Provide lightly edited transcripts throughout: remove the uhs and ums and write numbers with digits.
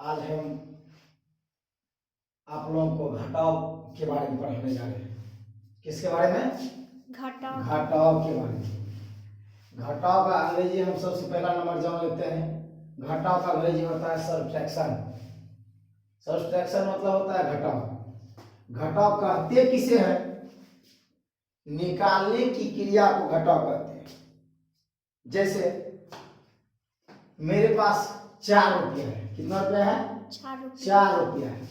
आज हम आप लोगों को घटाव के बारे में पढ़ाने जा रहे हैं। किसके बारे में? घटाव के बारे में। घटाव का अंग्रेजी हम सबसे पहला नंबर जान लेते हैं। घटाव का अंग्रेजी होता है सब्ट्रैक्शन। सब्ट्रैक्शन मतलब होता है घटाव। घटाव कहते किसे हैं? निकालने की क्रिया को घटाव कहते हैं। जैसे मेरे पास 4 रुपया है। कितना रुपया है? 4 रुपया है।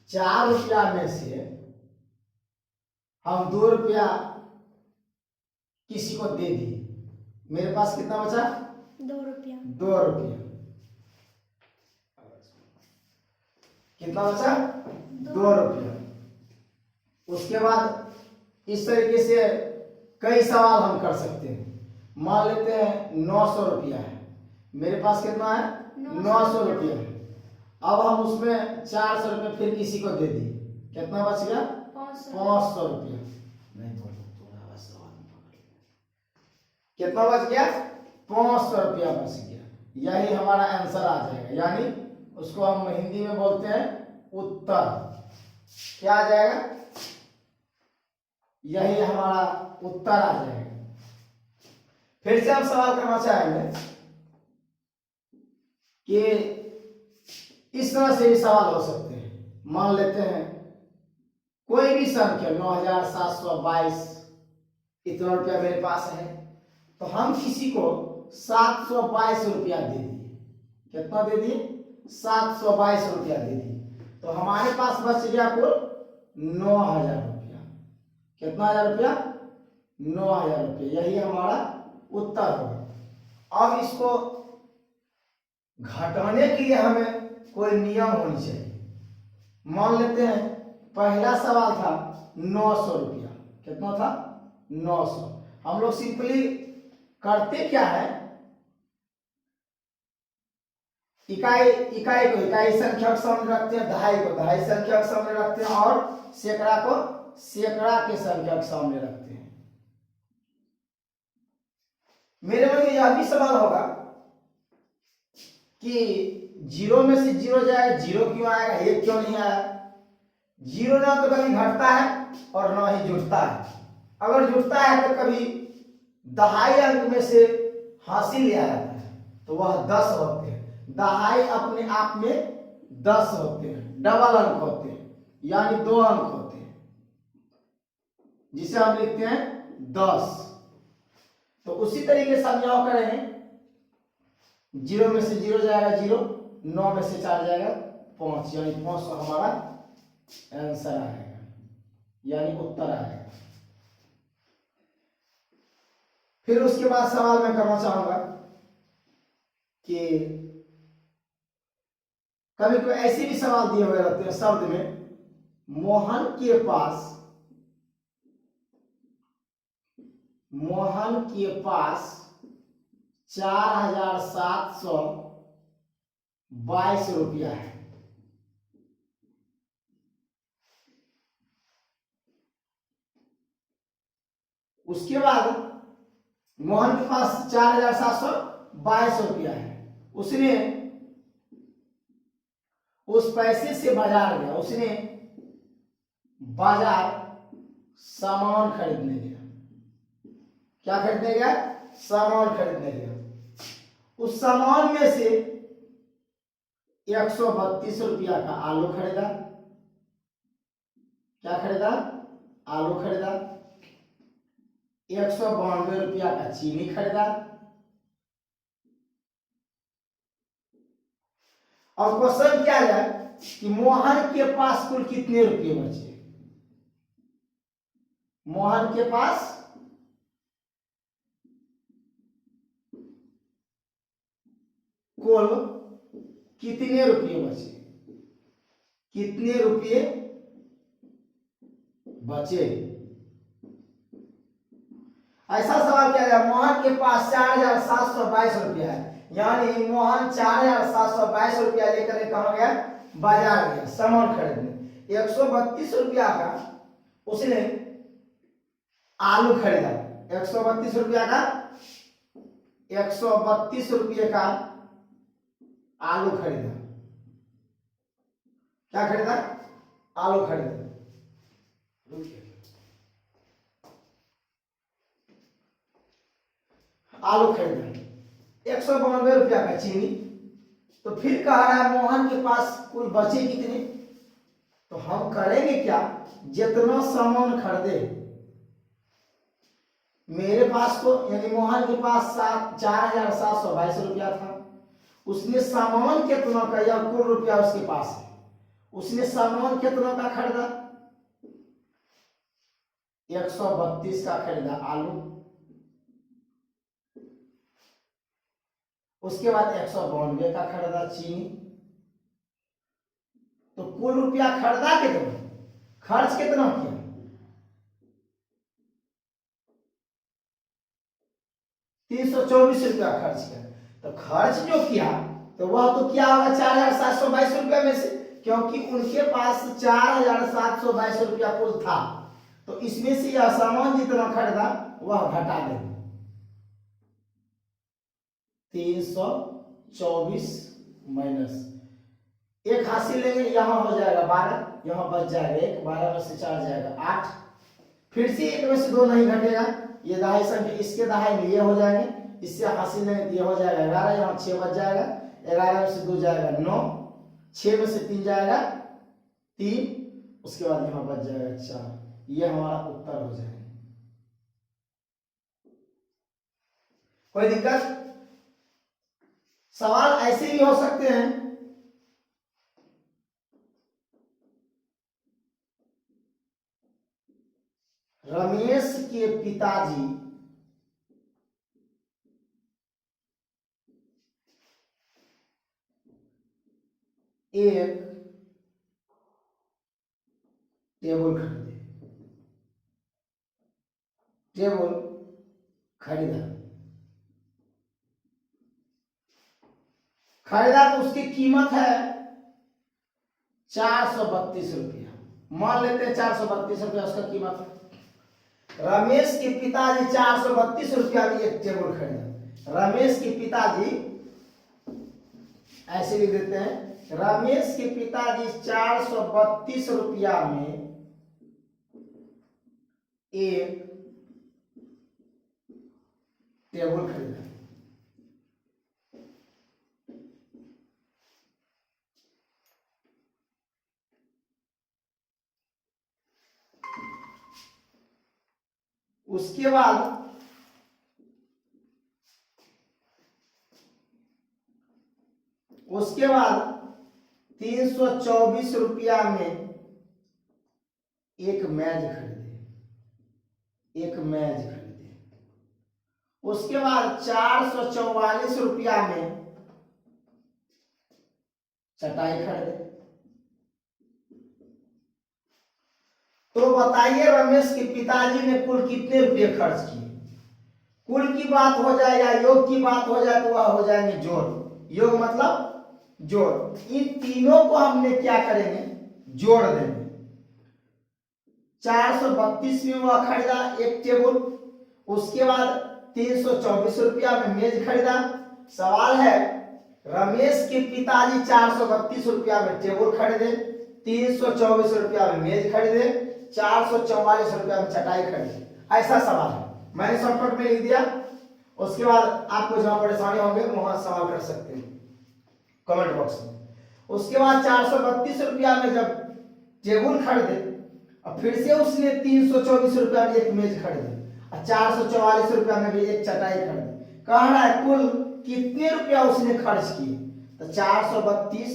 4 रुपया में से हम 2 रुपया किसी को दे दिए। मेरे पास कितना बचा? 2 रुपया। 2 रुपया। कितना बचा? 2 रुपया। उसके बाद इस तरीके से कई सवाल हम कर सकते हैं। मान लेते हैं 900 रुपया है। मेरे पास कितना है? 900 रुपया है। अब हम उसमें 400 रुपये फिर किसी को दे दिए। कितना बच गया? 500 रुपया। नहीं तो थोड़ा सवाल कितना बच गया? 500 रुपया बच गया। यही हमारा आंसर आ जाएगा। यानी उसको हम हिंदी में बोलते हैं उत्तर। क्या आ जाएगा? यही हमारा उत्तर आ जाएगा। फिर से हम सवाल करना चाहेंगे कि इस तरह से भी सवाल हो सकते हैं। मान लेते हैं कोई भी संख्या 9722 इतना रुपया मेरे पास है, तो हम किसी को 722 रुपया दे दिए। कितना दे दिए? 722 रुपया दे दिए। तो हमारे पास बच गया कुल 9000 रुपया। कितना हजार रुपया? 9000 रुपया। यही हमारा उत्तर होगा। अब इसको घटाने के लिए हमें कोई नियम होनी चाहिए। मान लेते हैं पहला सवाल था 900 रुपया। कितना था? 900। हम लोग सिंपली करते क्या है, इकाई संख्या को सामने रखते हैं, दहाई को दहाई संख्या को सामने रखते हैं और सैकड़ा को सैकड़ा के संख्या के सामने रखते हैं। मेरे मन में यह भी सवाल होगा कि 0 में से 0 जाएगा, 0 क्यों आएगा, 1 क्यों नहीं आया? 0 ना तो कभी घटता है और ना ही जुड़ता है। अगर जुड़ता है तो कभी दहाई अंक में से हासिल ले आता है तो वह 10 होते हैं। दहाई अपने आप में 10 होते हैं, डबल अंक होते हैं, यानी 2 अंक होते हैं, जिसे हम लिखते हैं 10। तो उसी तरीके से हम यहां करें 0 में से 0 जाएगा 0, 9 में से 4 जाएगा 5, यानी 500 हमारा आंसर आएगा, यानी उत्तर आएगा। फिर उसके बाद सवाल मैं करना चाहूंगा कि कभी कोई ऐसे भी सवाल दिए हुए रहते हैं शब्द में, मोहन के पास 4722 रुपया है। उसके बाद मोहन के पास 4722 रुपया है। उसने उस पैसे से बाजार गया। उसने बाजार सामान खरीदने गया। क्या खरीदने गया? सामान खरीदने गया। उस सामान में से 132 रुपया का आलू खरीदा। क्या खरीदा? आलू खरीदा। 192 रुपया का चीनी खरीदा। और क्वेश्चन क्या है कि मोहन के पास कुल कितने रुपये बचे? मोहन के पास कुल कितने रुपये बचे? कितने रुपये बचे? ऐसा सवाल किया गया। मोहन के पास 4722 रुपया है, यानी मोहन 4722 रुपया लेकर कहां गया? बाजार गया सामान खरीदने। 132 रुपया का उसने आलू खरीदा। 132 रुपया का 132 रुपये का आलू खरीदा। क्या खरीदा? आलू खरीदा। आलू खरीदा 192 रुपया का चीनी। तो फिर कह रहा है मोहन के पास कुल बचे कितने? तो हम करेंगे क्या, जितना सामान खरीदे, मेरे पास तो यानी मोहन के पास 4,722 रुपया था। उसने सामान कितना का या कुल रुपया उसके पास है, उसने सामान कितना का खरीदा? 132 का खरीदा आलू। उसके बाद 192 का खरीदा चीनी। तो कुल रुपया खरीदा कितना, खर्च कितना किया? 324 रुपया खर्च किया। तो खर्च जो किया तो वह तो क्या होगा 4,722 रुपया में से, क्योंकि उनके पास 4,722 रुपया कुल था। तो इसमें से यह सामान जितना खरीदा वह घटा देंगे। 324 माइनस एक हासिल लेंगे, यहां हो जाएगा 12, यहां बच जाएगा 1, 12 में से 4 जाएगा 8। फिर से 1 में से 2 नहीं घटेगा, ये दहाई संख्या इसके दहाई में ये हो जाएंगे, इससे हासिल लेंगे ये हो जाएगा 11, यहाँ 6 बच जाएगा, 11 में से 2 जाएगा 9, 6 में से 3 जाएगा 3, उसके बाद यहाँ बच जाएगा 4। ये हमारा उत्तर हो जाएगा। कोई दिक्कत? सवाल ऐसे भी हो सकते हैं, रमेश के पिताजी एक टेबल खरीदे, टेबल खरीदा, तो उसकी कीमत है 432 रुपया। मान लेते हैं 432 रुपया उसका कीमत है। रमेश के पिताजी 432 रुपया में एक टेबल खरीदा। रमेश के पिताजी, ऐसे लिख देते हैं, रमेश के पिताजी 432 रुपया में एक टेबल खरीदा। उसके बाद उसके बाद 324 रुपया में एक मेज खरीदे, एक मेज खरीदे। उसके बाद 444 रुपया में चटाई खरीदे। तो बताइए रमेश के पिताजी ने कुल कितने रुपए खर्च किए? कुल की बात हो जाए या योग की बात हो जाए तो वह हो जाएंगे जोड़। योग मतलब जोड़। इन तीनों को हमने क्या करेंगे, जोड़ देंगे। 432 में वह खरीदा एक टेबल, उसके बाद 324 रुपया में मेज खरीदा। सवाल है रमेश के पिताजी 432 रुपया में टेबल खरीदे, 324 रुपया में मेज खरीदे, 444 रुपया में चटाई खरीदे। ऐसा सवाल है, मैंने शॉर्टकट में लिख दिया। उसके बाद आपको जहां परेशानी होंगे वहां सवाल कर सकते हैं कमेंट बॉक्स में। उसके बाद 432 रुपया में जब टेबल खरीदे और फिर से उसने 324 रुपया में एक मेज खरीदे और 444 रुपया में भी एक चटाई खरीदी। कह रहा है कुल कितने रुपया उसने खर्च किए? तो 432,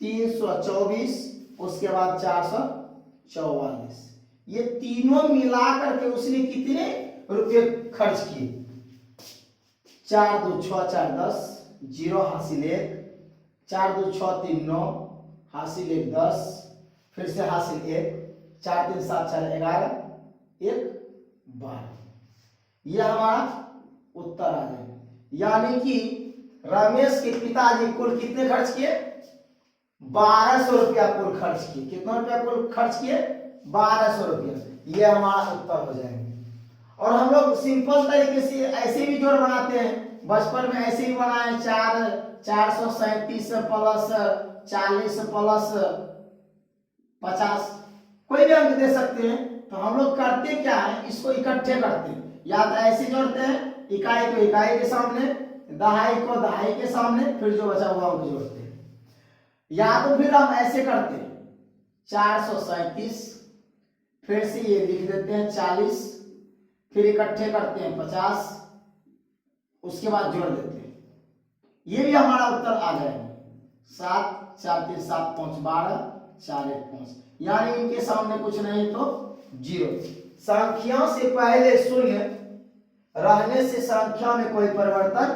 324, उसके बाद 444, ये तीनों मिलाकर के उसने कितने रुपए खर्च किए? 4 2 6 4 10, 0 हासिल 1, 4 2 6 3 9, हासिल 1 10, फिर से हासिल 1, 4 3 7 4 11, 1 12। यह हमारा उत्तर आ जाएगा। यानी कि रमेश के पिताजी कुल कितने खर्च किए? 1200 रुपया कुल खर्च किए। कितना रुपया कुल खर्च किए? 1200 रुपया। यह हमारा उत्तर हो जाएंगे। और हम लोग सिंपल तरीके से ऐसे भी जोड़ बनाते हैं, बचपन में ऐसे ही बनाए। 437 प्लस 40 प्लस 50, कोई भी अंक दे सकते हैं। तो हम लोग करते क्या है, इसको इकट्ठे करते हैं, या तो ऐसे जोड़ते हैं, इकाई को इकाई के सामने, दहाई को दहाई के सामने, फिर जो बचा हुआ अंक जोड़ते हैं। या तो फिर हम ऐसे करते हैं 437, फिर से ये लिख देते हैं 40, फिर इकट्ठे करते हैं 50, उसके बाद जोड़ देते हैं, ये भी हमारा उत्तर आ जाएगा 7, 4 3 7 5 12, 4 1 5, यानी इनके सामने कुछ नहीं तो 0। संख्या से पहले शून्य रहने से संख्या में कोई परिवर्तन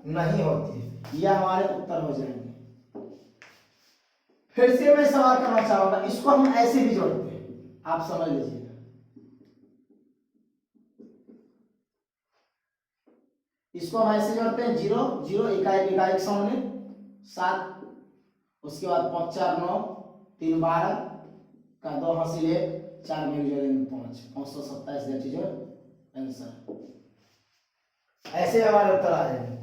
नहीं होती है, यह हमारे उत्तर हो जाएंगे। फिर से मैं सवाल करना चाहूंगा, इसको हम ऐसे भी जोड़ते हैं, आप समझ लीजिएगा। इसको हम ऐसे जोड़ते हैं 0 0, इकाई इकाई के सामने 7, उसके बाद 5 4 9, 3 12 का 2 हासिल 1, 4 में जोड़ेंगे 5, 527, दैट इज योर आंसर। ऐसे हमारे उत्तर आ जाएंगे।